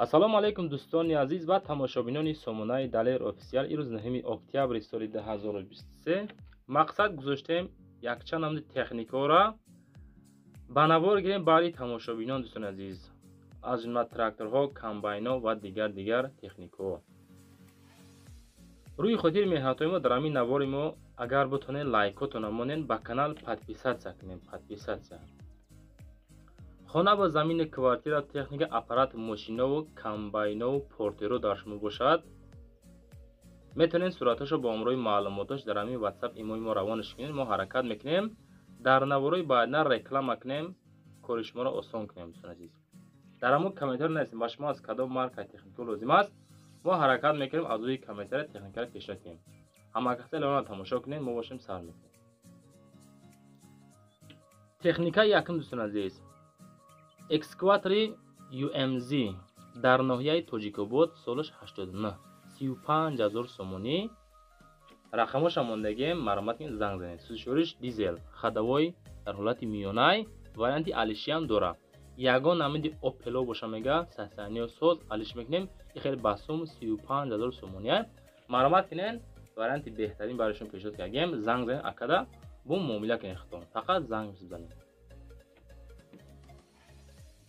Ассалому алайкум дӯстони азиз ва тамошобинони сомонаи Далер офисиал. Ирӯз 9 октябри соли 2023. Мақсад гузоштем якчанд намуди техникаҳоро ба навор гирем баъди тамошобинон. Дӯстони азиз, аз ҷумла тракторҳо, комбайнҳо ва дигар техникаҳо. Рӯи хотири меҳнатҳои мо дар ҳамин навори мо агар бутонед лайкотон намонед, ба канал подписатсия кунем. Подписатсия. خانه و زمین کوارتیر تکنیک اپارات ماشینا و کمباینا و پورترو در شما باشد. میتونین صورتاشو با امروی معلوماتش در همین واتساپ ایموی ما روانش کنین. ما حرکت میکنیم در نوارای باید نه رکلام کنیم، کارش ما رو آسان کنیم. دوستان عزیز، در همون کامنتر نویسیم با شما از کدام مارکه تکنیک لازم است. ما حرکت میکنیم از روی کامنتر تکنیک رو پیشرفت کنیم. همه کسی لازم تماشا کنین، ما باشیم سر میکنیم. تکنیک یکم دوستان عزیز، اکسکواتری UMZ در ناحیه توجیکوباد سالش 89 35,000 سومونی. رقمش ماندگی مرمت کن زنگ زنید. سوزشورش دیزل خدوای در حالت میانه وارنتی الیشی هم داره. یگان نمیدی اوپلو باشه میگه ساسانی ساز الیش میکنیم. این خیلی بسوم 35,000 سومونیه. مرمت کنین وارنتی بهترین برایشون پیشنهاد کردیم. زنگ زنید اکدا بو معامله کنید. خودتون فقط زنگ بزنید.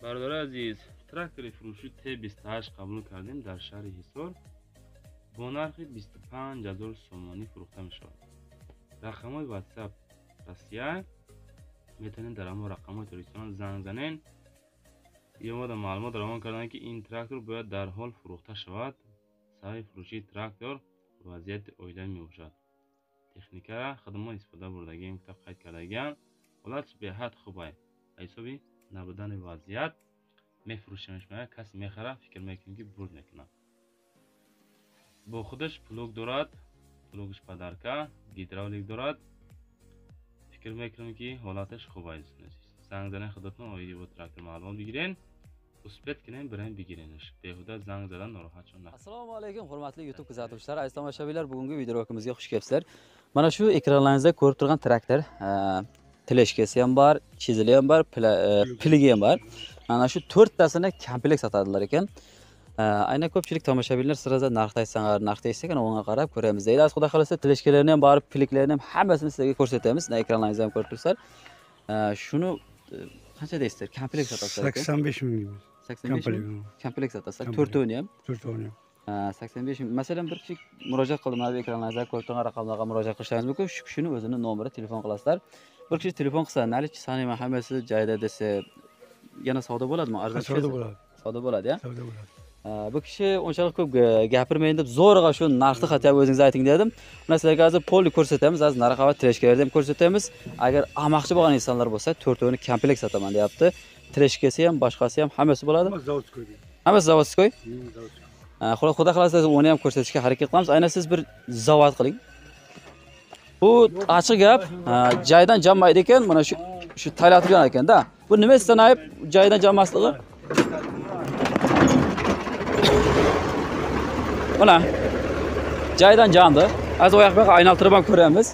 برادر عزیز، تراکتور فروشی T28 قبول کردیم در شهر حصار با نرخ 25,000 سومانی فروخته می شود. رقم‌های واتساپ رسیه میتونین در همون رقم‌های تلفن زنگ زنین. یه مورد معلومات روان کردن که این تراکتور باید در حال فروخته شود. صاحب فروشی تراکتور وضعیت اویده می باشد. تکنیک را خدمات استفاده بردگیم که قید کردگیم ولات به حد خوبه. حسابی نبودن وضعیت میفروشیمش میگه کسی میخره فکر میکنه که برد میکنه. با خودش پلوگ دارد، پلوگش پدرکه گیدراولیک دارد. فکر میکنم که حالتش خوبه است. زنگ زدن خودتون آیدی با تراکتور معلومات بگیرین، مثبت کنین برین بگیرینش. بهوده زنگ زدن ناراحت شون نکنین. Assalomu alaykum hurmatli YouTube kuzatuvchilar, aziz tomoshabinlar, bugungi videorolikimizga xush kelibsizlar. Mana shu ekranlaringizda ko'rib turgan traktor tleshkasi ham bor, chizili ham bor, piligi ham bor. Ana shu 4 tasini komplekt sotadilar ekan. Aynan ko'pchilik tomoshabinlar sirada narxda aytsanlar, narxda aytsak, unga qarab ko'ramiz deydi. Xudo xolasa tleshkalarni ham bor, piliklarni ham hammasini sizlarga ko'rsatamiz. Ekranlaringizda ham ko'rib turibsizlar. Shuni qancha deysizlar? Komplekt sotasizlar ekan. 85 ming. 85 ming. Komplekt sotasizlar. 4 o'ni ham. 4 o'ni. 85 ming. Masalan, bir kishi murojaat qildi, mana bu ekranlaringizda ko'rib turgan raqamlarga murojaat qilishingiz mumkin. Shu kishini o'zini nomeri, telefon qilasizlar. Bir kishi telefon qilsa, "Nalik sani hammasi joyida" desa, yana savdo bo'ladimi? Arzon savdo bo'ladi. Savdo bo'ladi, ya? Savdo bo'ladi. Bu kishi unchalik ko'p gapirmaydi deb zo'rg'a shu narxni xatya o'zingiz ayting dedim. Mana sizlarga hozir polni ko'rsatamiz, hozir narx va treshkalarni ham ko'rsatamiz. Agar almoqchi bo'lgan insonlar bo'lsa, 4 o'ni komplekt sotaman deyapti. Treshkasi ham, boshqasi ham hammasi bo'ladi. Hammasi zavodskoy. Xudo xolasa uni ham ko'rsatishga harakat qilamiz. Aynan siz bir zavod qiling. Bu ochiq gap, joydan jammaydi ekan, mana shu taylatgan ekan-da. Bu nima istanayib joydan jammasligi? Mana joydan jamdi. Az oyoq bilan aylantirib ham ko'ramiz.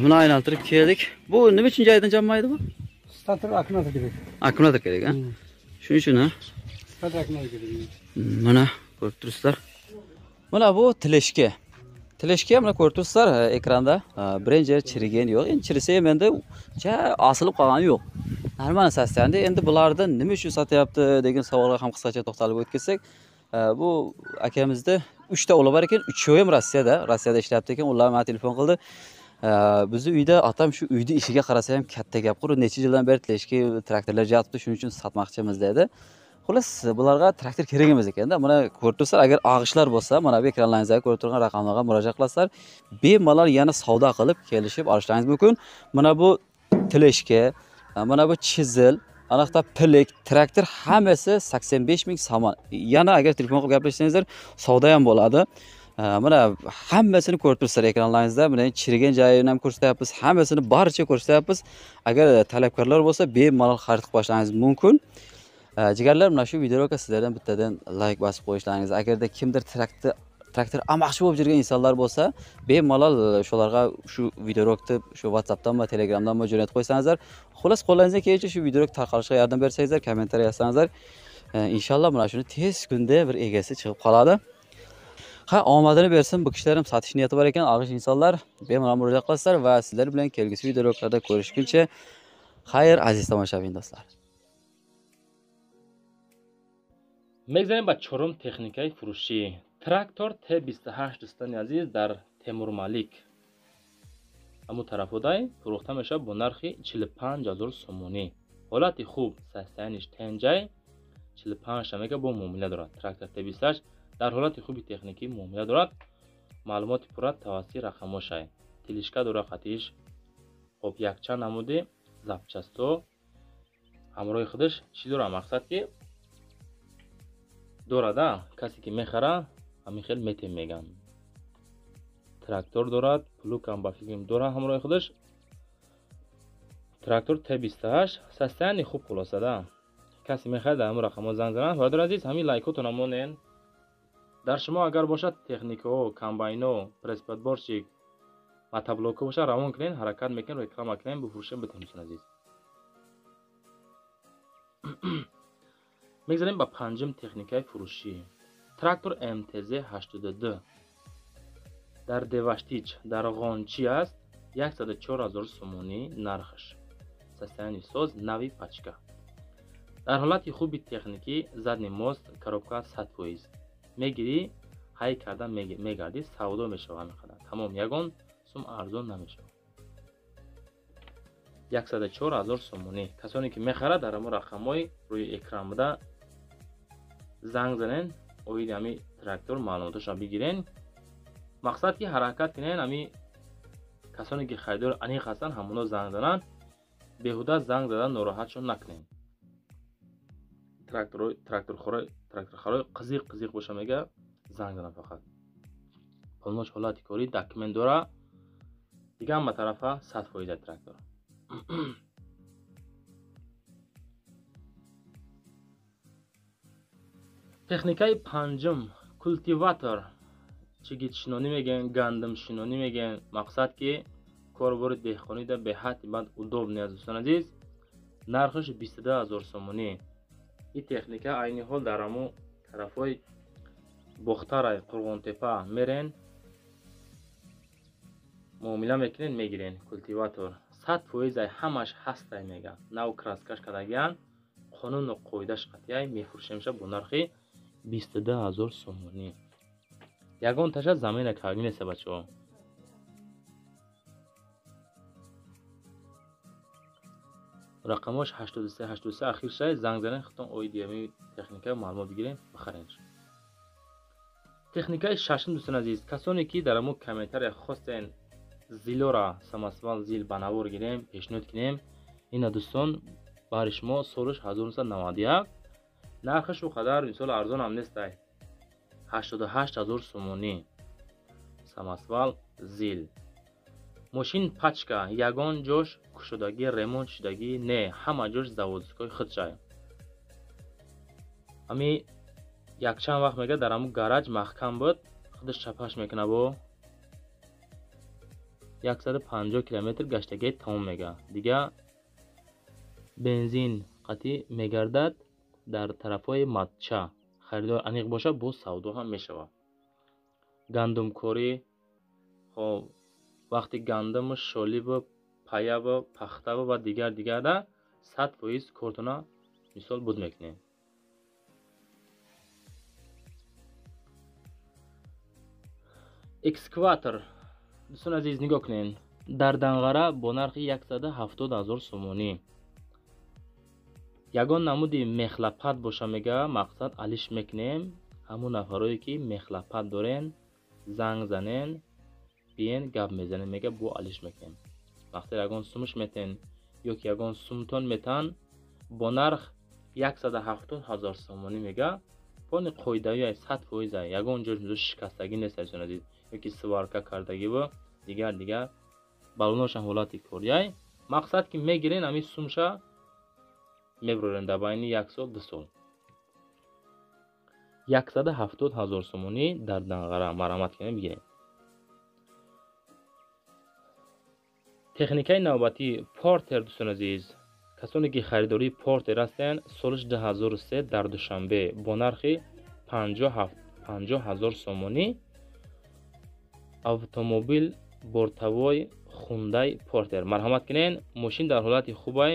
Buni aylantirib keldik. Bu nima uchun joydan jammaydi bu? Starter akkumulyator kerak. Akkumulyator kerak, ha? Shuning uchun, ha? Starter akkumulyator kerak. Mana ko'rib turibsizlar. Mana bu tleshka. Tleshka mana ko'rib turibsizlar ekranda. Birinchi chirigan yo'q. Endi chirisa ham endi osilib qolgani yo'q. Normal sastandi. Endi bularni nima uchun sotyapti degan savolga ham qisqacha to'xtalib o'tsak, bu akamizda 3 ta o'g'li bor ekan, 3 ham Rossiyada ishlayapti ekan. Ular menga telefon qildi. Bizni uyda atam shu uyni ishiga qarasa ham katta gap qurib, necha yildan beri tleshka traktorlar jatibdi, shuning uchun sotmoqchimiz dedi. Xolos, bularga traktor kerak emas ekanda. Mana ko'rib turibsizlar, agar og'ishlar bo'lsa, mana bu ekranlaringizda ko'rib turgan raqamlarga murojaat qilasizlar. Bemalol yana savdo qilib, kelishib olishlaringiz mumkin. Mana bu tleshka, mana bu chizil, anaqa pilik, traktor hammasi 85 ming so'm. Yana agar telefon qilib gaplashsangizlar, savdo ham bo'ladi. mana hammasini ko'rib turibsizlar ekranlaringizda. Mana chirigan joyini ham ko'rsatyapmiz, hammasini barcha ko'rsatyapmiz. Agar talabgorlar bo'lsa, bemalol xarid qilib olishingiz mumkin. Jigarlar, mana shu videoga sizlardan bittadan like bosib qo'yishlaringiz, agarda kimdir traktor almoqchi bo'lib yurgan insonlar bo'lsa, bemalol shularga shu videorokni shu WhatsAppdan va Telegramdan jo'natib qo'ysangizlar, xullas qo'llaringizdan kelgancha shu videorok tarqalishiga yordam bersangizlar, kommentariy yozsangizlar, inshaalloh mana shuni tez kunda bir egasi chiqib qoladi. Ha, omadini bersin. Bu kishilar ham sotish niyati bor ekan, og'ish insonlar bemalol murojaat qilasizlar va sizlar bilan kelgusi videolarda ko'rishguncha xayr aziz tomoshabin do'stlar. мегзарем ба чорум техникаи фурӯшӣ. Трактор T28 дӯстони азиз дар Темурмалик ҳамун тарафодай фурӯхта мешавад бо нархи 45000 сомонӣ. ҳолати хуб, состояниш тенҷай 45 мега бо муомила дорад. Трактор T28 дар ҳолати хуби техникӣ муомила дорад. Маълумоти пурра тавассути рақамошай. Тилишка дорад, хатиш хоб якчанд намуди запчасто ҳамроҳи худаш чӣ дорад, мақсад ки дорада, касе ки мехара ҳамин хел метем меган. Трактор дорад, плугам ба фикрим дорад ҳамроҳи худаш. Трактор T28 состояние хуб хулосада. Касе мехара дар ҳамон рақамҳо занг занад. Бародари азиз, ҳамин лайкотон намонен. Дар шумо агар бошад техникаҳо, комбайно, пресс-подборщик, мотоблокҳо бошад, равон кунен, ҳаракат мекунем, реклама кунем, бифурӯшем битонем азиз. мегзарем ба панҷум техникаи фурӯшӣ. Трактор MTZ82 дар Деваштич дар Ғончи аст. 104000 сомонӣ нархаш. Состояние соз, нави пачка. дар ҳолати хуби техникӣ, задни мост, коробка 100%. мегирӣ, ҳай карда мегардӣ, савдо мешавад ҳамин қадар. Тамом ягон сум арзон намешавад. 104000 сомонӣ. касоне ки мехарад дар ҳамон рақамҳои рӯи экран буда занг занен, оиди ҳамин трактор маълумоташро бигирен. мақсад ки ҳаракат кунен, ҳамин касоне ки харидор аниқ ҳастанд, ҳамоно занг зананд. беҳуда занг задан нороҳатшон накунен. тракторхораи қызиқ боша мега занг занад фақат. полноч ҳолати корӣ, документ дора. дига ҳама тарафа 100% трактор. техникаи панҷум, культиватор. чигитшинонӣ мегӯянд, гандумшинонӣ мегӯянд. мақсад ки корбори деҳқонида беҳадди бад удобне аст дӯстон азиз. нархаш 22000 сомонӣ. این техника айни ҳол дар ҳамон тарафҳои бохтарай, Қурғонтепа мерен, муомила мекунен, мегирен. культиватор 100% ҳамаш ҳастай мега. нав краскаш кардагиян, қонуну қоидаш қатъияй мефурӯшемша бо нархи 22000 сомонӣ. ягон таша замина карги неста бачаҳо. рақамош 8383 ахир шай занг занен, хитон оиди ҳамин техника маълумот бигирен, бихарен. техникаи шашум дӯстон азиз, касоне ки дар ҳамон комментария хостен зилора самосвал зил ба навор гирем, пешниҳод кунем, ина дӯстон баҳри шумо солаш 1991. нархаш ӯ қадар мисол арзон ҳам нестай. 88000 сомонӣ. самосвал зил. мошин пачка, ягон ҷош кушодагӣ, ремонт шудагӣ не, ҳама ҷош заводскои худшай. ҳамин якчанд вақт мега дар ҳамун гараж маҳкам буд, худаш чапаш мекуна бо 150 километр гаштагии тамом мега. дига бензин қатъӣ мегардад дар тарафҳои матча. харидор аниқ боша, бо савдо ҳам мешавад. гандумкорӣ, хоб вақти гандуму шолибу паябу пахтаву ва дигарда 100% кортона мисол буд мекунем. экскаватор дӯстон азиз, нигоҳ кунен. дар Данғара бо нархи 170000 сомонӣ. ягон намуди мехлапат боша мега, мақсад алиш мекунем. ҳамун нафарое ки мехлапат дорен, занг занен, биен гап мезанем, мега бо алиш мекунем. мақсад ягон сумш метен ё ки ягон сумтон метан бо нарх 170000 сомонӣ мега телефони қоидави 100% ягон ҷош мизо шикастагӣ нест азизон азиз, ёки сварка кардагиву дигар балоношан ҳолати корияй. мақсад ки мегирен ами сумша мебурорен дар байни 1 сол 2 сол. 170,000 сомонӣ дар данғара марҳамат кардем бигирем. техникаи навбатӣ портер дӯстон азиз, касоне ки харидории портер ҳастанд, солиш 2003 дар душанбе бо нархи 50,000 сомонӣ автомобил бортавой Hyundai Porter марҳамат кунен. мошин дар ҳолати хубай,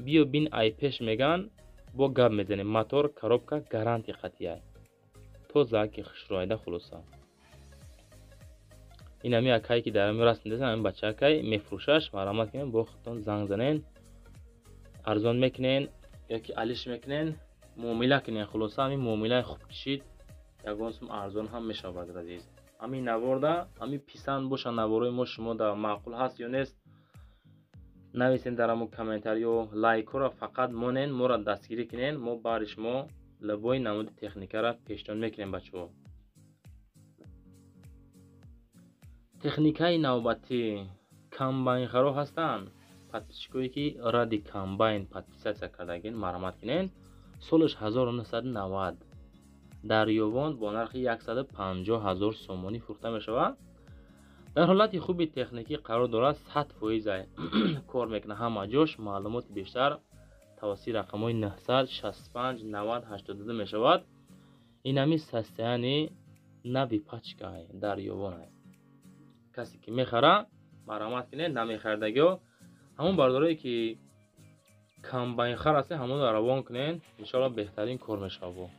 биё бин ай пеш меган, бо гап мезанем, мотор, коробка гаранти қатъия, тоза ки хушроида хулоса. ин ами акай ки дар ами расм дезан, ами бача акай мефурӯшаш, марҳамат кунен, бо худтон занг занен, арзон мекунен ёки алиш мекунен, муомила кунен. хулоса ами муомилаи хуб кишид, ягон сум арзон ҳам мешавад азиз. ами наворда ами писанд боша наворои мо шумо да маъқул ҳаст ё нест, нависен дар амо комментариё, лайкҳоро фақат монен, моро дастгирӣ кунен, мо баъри шумо лабои намуди техникара пешниҳод мекунем бачаҳо. техникаи навбатӣ комбайнхаро ҳастанд, подписчикое ки ради комбайн подписатсия кардагин марҳамат кунен. солиш 1990 дар ёвон бо нархи 150,000 сомонӣ фурӯхта мешавад. дар ҳолати хуби техникӣ қарор дорад, 100% кор мекунад ҳама ҷош. маълумоти бештар тавассути рақамҳои 965 90 82 мешавад. ин ами состоянии нави пачка дар ёвон аст. касе ки мехара марҳамат кунед, намехаridагиҳо ҳамон бардорое ки комбайнхар ҳастен ҳамонро равон кунен, иншоалло беҳтарин кор мешавад.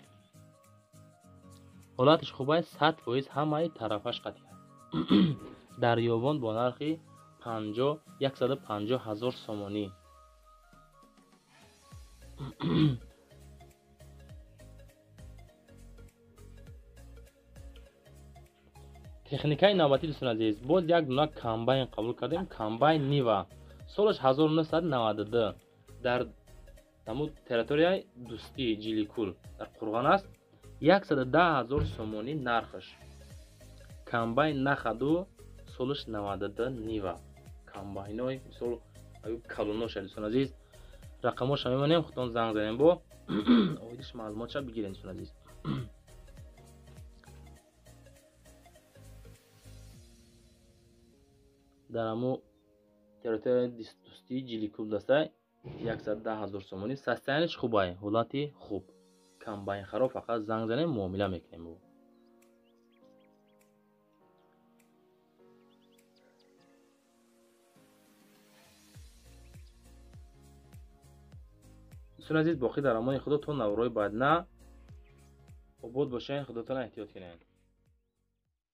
ҳолатиш хубай, 100% ҳамаи тарафаш қатъия. дар ёвон бо нархи 150,000 сомонӣ. техникаи навбатӣ дӯстон азиз, боз як дуна комбайн қабул кардем. комбайн нива, солиш 1992 дар намуд территорияи дӯстии ҷиликул дар Қурғон аст. 110,000 сомонӣ нархаш. комбайн нахаду солиш 92 нива. комбайнои мисол аю калоноша дӯстон азиз, рақамоша мемонем, худтон занг занем, бо оидиш маълумотша бигирем дӯстон азиз. дар амо территорияи дӯстии ҷиликул дастай 110,000 сомонӣ. состояниш хубай, ҳолати хуб. комбайнхаро фақат занг занем, муомила мекунем бо. дӯстон азиз, боқӣ дар амони худо то наврои баъд. на обод бошед, худотон эҳтиёт кунед.